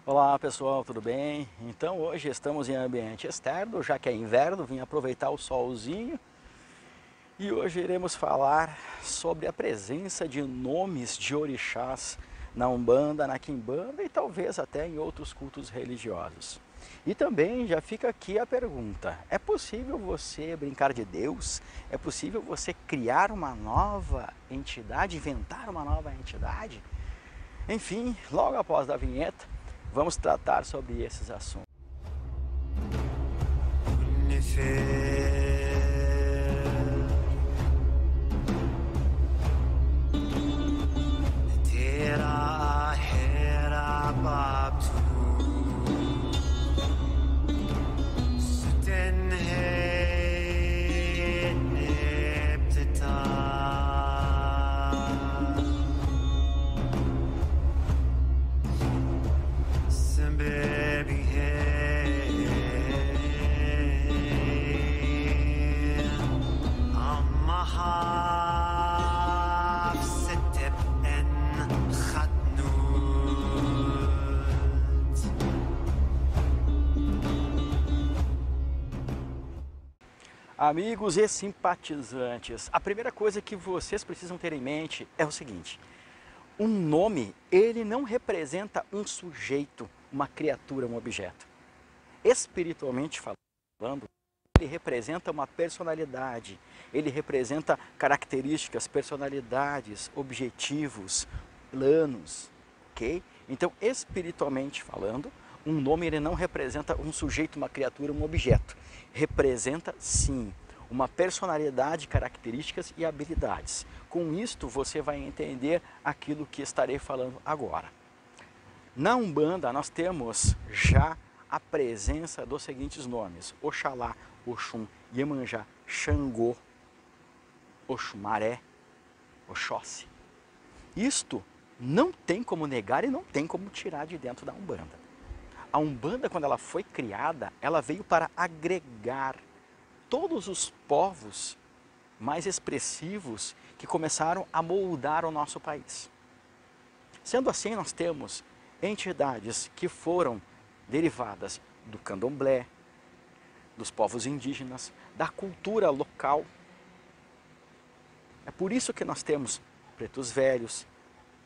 Olá pessoal, tudo bem? Então hoje estamos em ambiente externo, já que é inverno, vim aproveitar o solzinho e hoje iremos falar sobre a presença de nomes de orixás na Umbanda, na Quimbanda e talvez até em outros cultos religiosos. E também já fica aqui a pergunta: é possível você brincar de Deus? É possível você criar uma nova entidade, inventar uma nova entidade? Enfim, logo após a vinheta, vamos tratar sobre esses assuntos. Amigos e simpatizantes, a primeira coisa que vocês precisam ter em mente é o seguinte: um nome, ele não representa um sujeito, uma criatura, um objeto. Espiritualmente falando, ele representa uma personalidade, ele representa características, personalidades, objetivos, planos, ok? Então, espiritualmente falando, um nome ele não representa um sujeito, uma criatura, um objeto. Representa, sim, uma personalidade, características e habilidades. Com isto, você vai entender aquilo que estarei falando agora. Na Umbanda, nós temos já a presença dos seguintes nomes: Oxalá, Oxum, Iemanjá, Xangô, Oxumaré, Oxóssi. Isto não tem como negar e não tem como tirar de dentro da Umbanda. A Umbanda, quando ela foi criada, ela veio para agregar todos os povos mais expressivos que começaram a moldar o nosso país. Sendo assim, nós temos entidades que foram derivadas do candomblé, dos povos indígenas, da cultura local. É por isso que nós temos pretos velhos,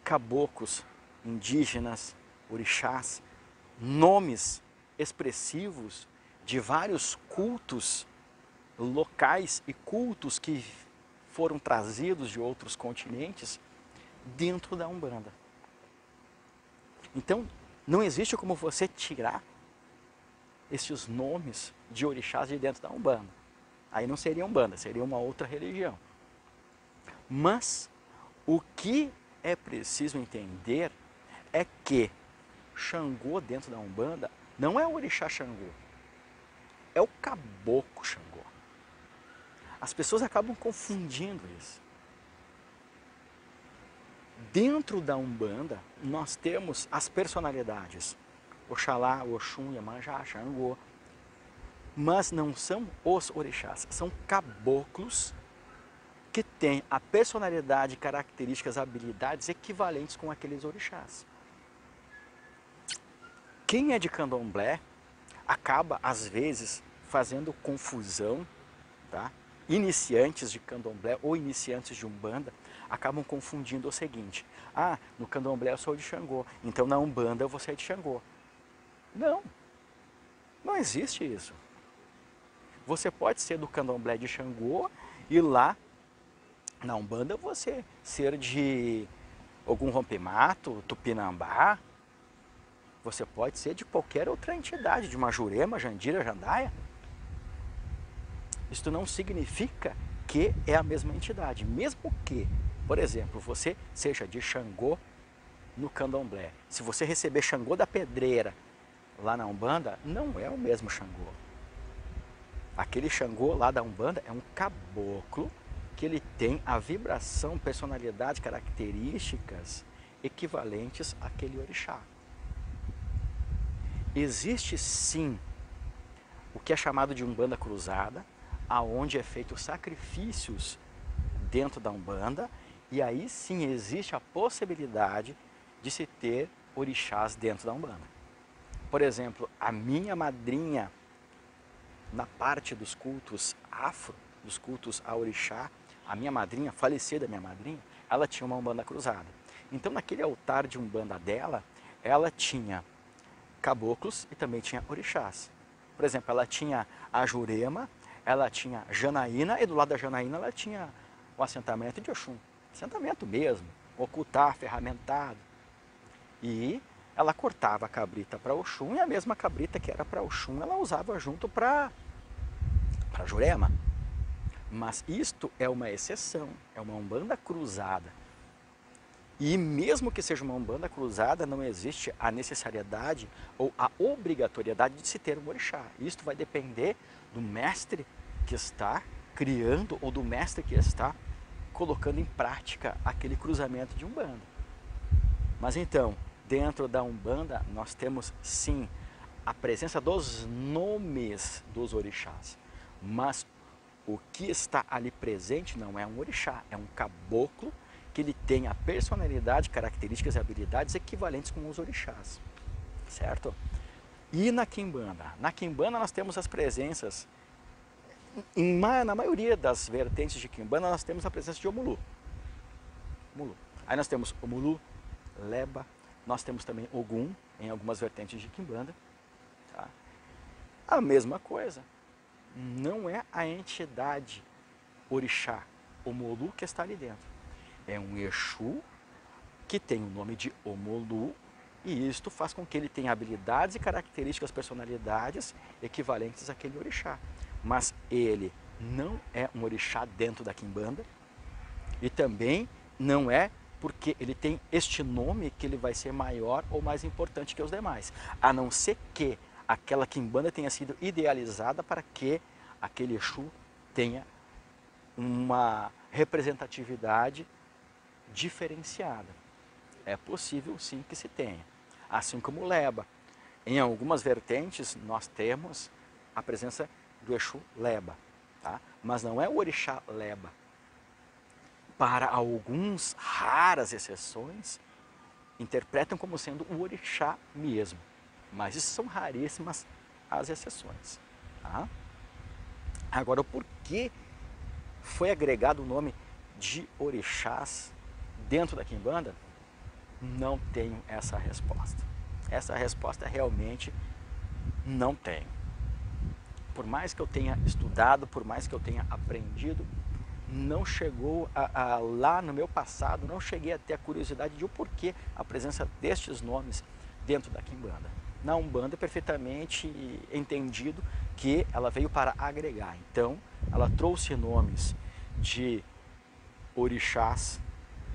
caboclos, indígenas, orixás, nomes expressivos de vários cultos locais e cultos que foram trazidos de outros continentes dentro da Umbanda. Então, não existe como você tirar esses nomes de orixás de dentro da Umbanda. Aí não seria Umbanda, seria uma outra religião. Mas o que é preciso entender é que Xangô dentro da Umbanda não é o orixá Xangô, é o caboclo Xangô. As pessoas acabam confundindo isso. Dentro da Umbanda, nós temos as personalidades Oxalá, Oxum, Iemanjá, Xangô, mas não são os orixás, são caboclos que têm a personalidade, características, habilidades equivalentes com aqueles orixás. Quem é de candomblé acaba, às vezes, fazendo confusão, tá? Iniciantes de candomblé ou iniciantes de Umbanda acabam confundindo o seguinte: ah, no candomblé eu sou de Xangô, então na Umbanda eu vou ser de Xangô. Não, não existe isso. Você pode ser do candomblé de Xangô e lá na Umbanda você ser de Ogum Rompimato, Tupinambá. Você pode ser de qualquer outra entidade, de uma Jurema, Jandira, Jandaia. Isto não significa que é a mesma entidade. Mesmo que, por exemplo, você seja de Xangô no candomblé. Se você receber Xangô da Pedreira lá na Umbanda, não é o mesmo Xangô. Aquele Xangô lá da Umbanda é um caboclo que ele tem a vibração, personalidade, características equivalentes àquele orixá. Existe sim o que é chamado de Umbanda cruzada, aonde é feito sacrifícios dentro da Umbanda, e aí sim existe a possibilidade de se ter orixás dentro da Umbanda. Por exemplo, a minha madrinha, na parte dos cultos afro, dos cultos a orixá, a minha madrinha, falecida minha madrinha, ela tinha uma umbanda cruzada. Então naquele altar de umbanda dela, ela tinha caboclos e também tinha orixás. Por exemplo, ela tinha a Jurema, ela tinha Janaína e do lado da Janaína ela tinha o assentamento de Oxum. Assentamento mesmo, ocultar, ferramentado. E ela cortava a cabrita para Oxum e a mesma cabrita que era para Oxum ela usava junto para Jurema. Mas isto é uma exceção, é uma umbanda cruzada. E mesmo que seja uma umbanda cruzada, não existe a necessariedade ou a obrigatoriedade de se ter um orixá. Isto vai depender do mestre que está criando ou do mestre que está colocando em prática aquele cruzamento de umbanda. Mas então, dentro da umbanda, nós temos sim a presença dos nomes dos orixás. Mas o que está ali presente não é um orixá, é um caboclo que ele tem a personalidade, características e habilidades equivalentes com os orixás, certo? E na quimbanda? Na quimbanda nós temos as presenças, na maioria das vertentes de quimbanda nós temos a presença de Omulu. Aí nós temos Omulu, Leba, nós temos também Ogum em algumas vertentes de quimbanda. Tá? A mesma coisa, não é a entidade orixá, Omulu, que está ali dentro. É um Exu que tem o nome de Omolu e isto faz com que ele tenha habilidades e características, personalidades equivalentes àquele orixá. Mas ele não é um orixá dentro da quimbanda e também não é porque ele tem este nome que ele vai ser maior ou mais importante que os demais. A não ser que aquela quimbanda tenha sido idealizada para que aquele Exu tenha uma representatividade diferenciada. É possível sim que se tenha. Assim como o Leba. Em algumas vertentes nós temos a presença do Exu Leba. Tá? Mas não é o orixá Leba. Para alguns, raras exceções, interpretam como sendo o orixá mesmo. Mas isso são raríssimas as exceções. Tá? Agora, o porquê foi agregado o nome de orixás dentro da quimbanda? Não tenho essa resposta. Essa resposta realmente não tenho. Por mais que eu tenha estudado, por mais que eu tenha aprendido, não chegou lá no meu passado, não cheguei a ter a curiosidade de o porquê a presença destes nomes dentro da quimbanda. Na Umbanda é perfeitamente entendido que ela veio para agregar. Então, ela trouxe nomes de orixás,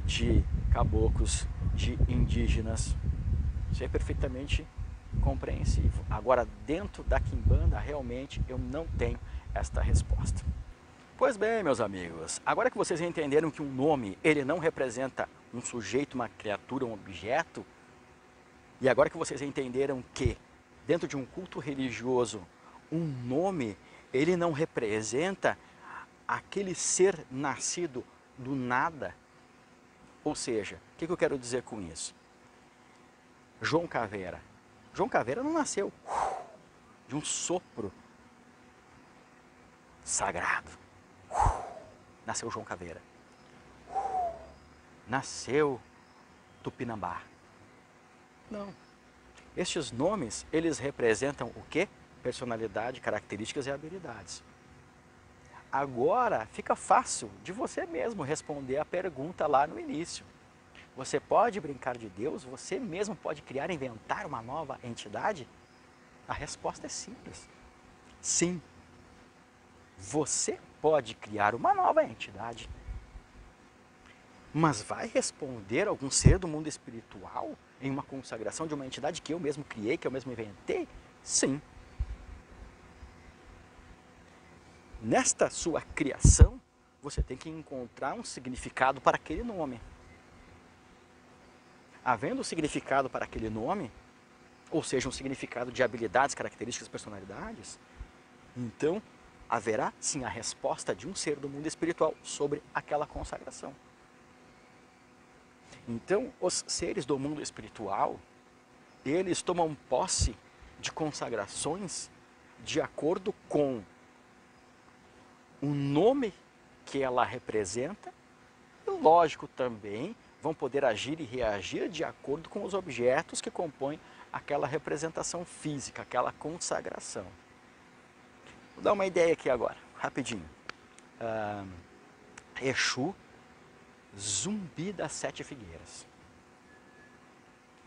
de caboclos, de indígenas. Isso é perfeitamente compreensível. Agora, dentro da quimbanda, realmente eu não tenho esta resposta. Pois bem, meus amigos, agora que vocês entenderam que um nome, ele não representa um sujeito, uma criatura, um objeto, e agora que vocês entenderam que, dentro de um culto religioso, um nome, ele não representa aquele ser nascido do nada. Ou seja, o que eu quero dizer com isso? João Caveira. João Caveira não nasceu de um sopro sagrado. Nasceu João Caveira. Nasceu Tupinambá. Não. Estes nomes, eles representam o quê? Personalidade, características e habilidades. Agora fica fácil de você mesmo responder a pergunta lá no início. Você pode brincar de Deus? Você mesmo pode criar, inventar uma nova entidade? A resposta é simples. Sim. Você pode criar uma nova entidade. Mas vai responder algum ser do mundo espiritual em uma consagração de uma entidade que eu mesmo criei, que eu mesmo inventei? Sim. Nesta sua criação, você tem que encontrar um significado para aquele nome. Havendo um significado para aquele nome, ou seja, um significado de habilidades, características, personalidades, então haverá sim a resposta de um ser do mundo espiritual sobre aquela consagração. Então, os seres do mundo espiritual, eles tomam posse de consagrações de acordo com o nome que ela representa e, lógico, também vão poder agir e reagir de acordo com os objetos que compõem aquela representação física, aquela consagração. Vou dar uma ideia aqui agora, rapidinho. Exu, Zumbi das Sete Figueiras.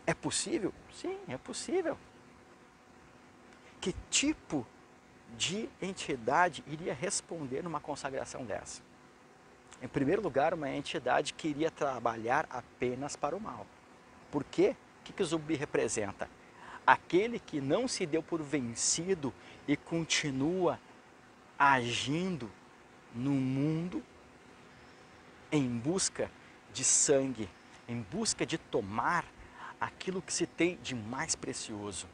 É possível? Sim, é possível. Que tipo de entidade iria responder numa consagração dessa? Em primeiro lugar, uma entidade que iria trabalhar apenas para o mal. Por quê? O que o zumbi representa? Aquele que não se deu por vencido e continua agindo no mundo em busca de sangue, em busca de tomar aquilo que se tem de mais precioso.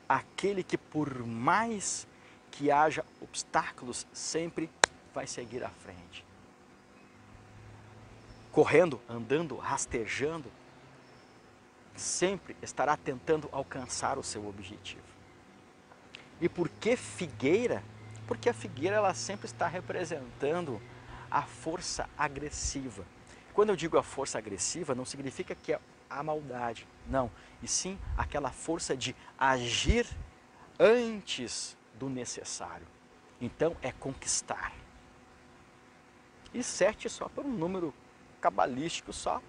Aquele que, por mais que haja obstáculos, sempre vai seguir à frente. Correndo, andando, rastejando, sempre estará tentando alcançar o seu objetivo. E por que figueira? Porque a figueira ela sempre está representando a força agressiva. Quando eu digo a força agressiva, não significa que é a maldade, não. E sim aquela força de agir antes do necessário. Então é conquistar. E 7 só por um número cabalístico, só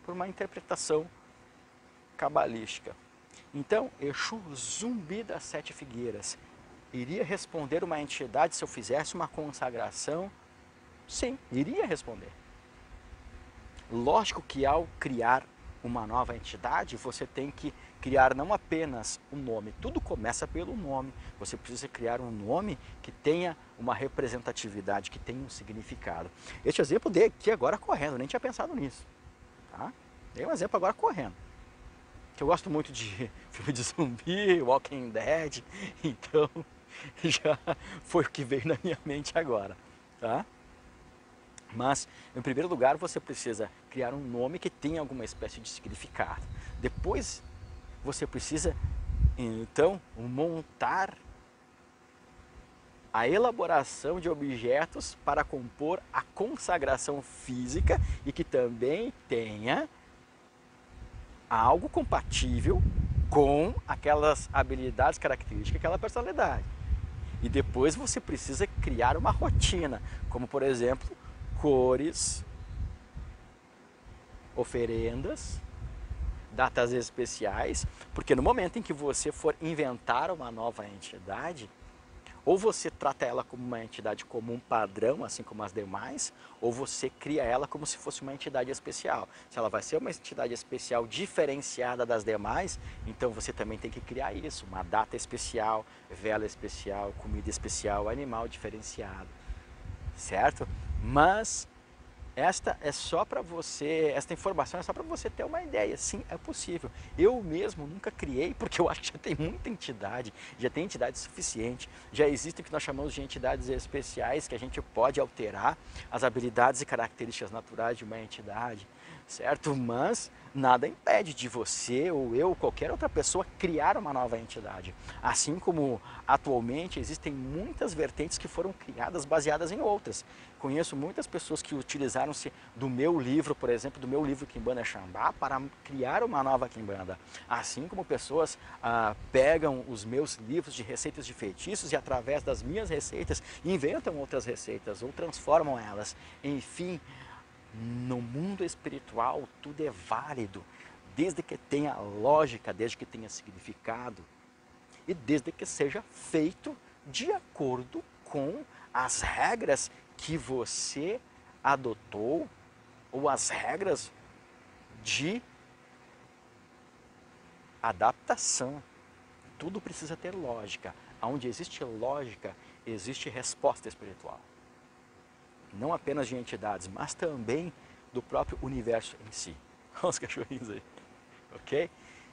por uma interpretação cabalística. Então, Exu, Zumbi das Sete Figueiras, iria responder uma entidade se eu fizesse uma consagração? Sim, iria responder. Lógico que ao criar uma nova entidade, você tem que criar não apenas um nome, tudo começa pelo nome. Você precisa criar um nome que tenha uma representatividade, que tenha um significado. Este exemplo dei aqui agora correndo, nem tinha pensado nisso. Tá? Dei um exemplo agora correndo. Que eu gosto muito de filme de zumbi, Walking Dead, então já foi o que veio na minha mente agora. Tá? Mas, em primeiro lugar, você precisa criar um nome que tenha alguma espécie de significado. Depois, você precisa, então, montar a elaboração de objetos para compor a consagração física e que também tenha algo compatível com aquelas habilidades, características, aquela personalidade. E depois você precisa criar uma rotina, como por exemplo, cores, oferendas, datas especiais, porque no momento em que você for inventar uma nova entidade, ou você trata ela como uma entidade comum padrão, assim como as demais, ou você cria ela como se fosse uma entidade especial. Se ela vai ser uma entidade especial diferenciada das demais, então você também tem que criar isso, uma data especial, vela especial, comida especial, animal diferenciado, certo? Mas esta é só para você, esta informação é só para você ter uma ideia. Sim, é possível. Eu mesmo nunca criei, porque eu acho que já tem muita entidade, já tem entidade suficiente, já existem o que nós chamamos de entidades especiais, que a gente pode alterar as habilidades e características naturais de uma entidade, certo? Mas nada impede de você ou eu, qualquer outra pessoa, criar uma nova entidade. Assim como atualmente existem muitas vertentes que foram criadas baseadas em outras. Conheço muitas pessoas que utilizaram-se do meu livro, por exemplo, do meu livro Quimbanda Xambá, para criar uma nova quimbanda. Assim como pessoas pegam os meus livros de receitas de feitiços e através das minhas receitas inventam outras receitas ou transformam elas. Enfim, no mundo espiritual tudo é válido, desde que tenha lógica, desde que tenha significado e desde que seja feito de acordo com as regras que você adotou ou as regras de adaptação. Tudo precisa ter lógica. Onde existe lógica, existe resposta espiritual. Não apenas de entidades, mas também do próprio universo em si. Olha os cachorrinhos aí, ok?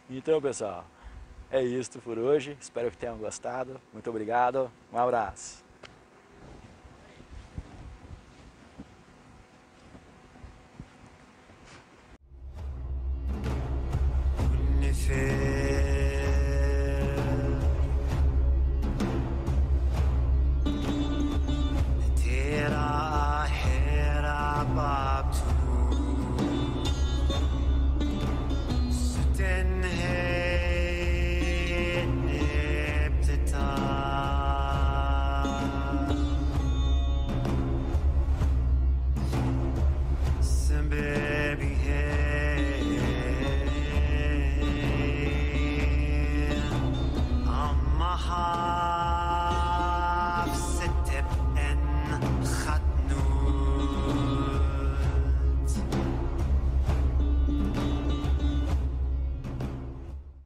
Então, pessoal, é isso por hoje. Espero que tenham gostado. Muito obrigado. Um abraço. me fez.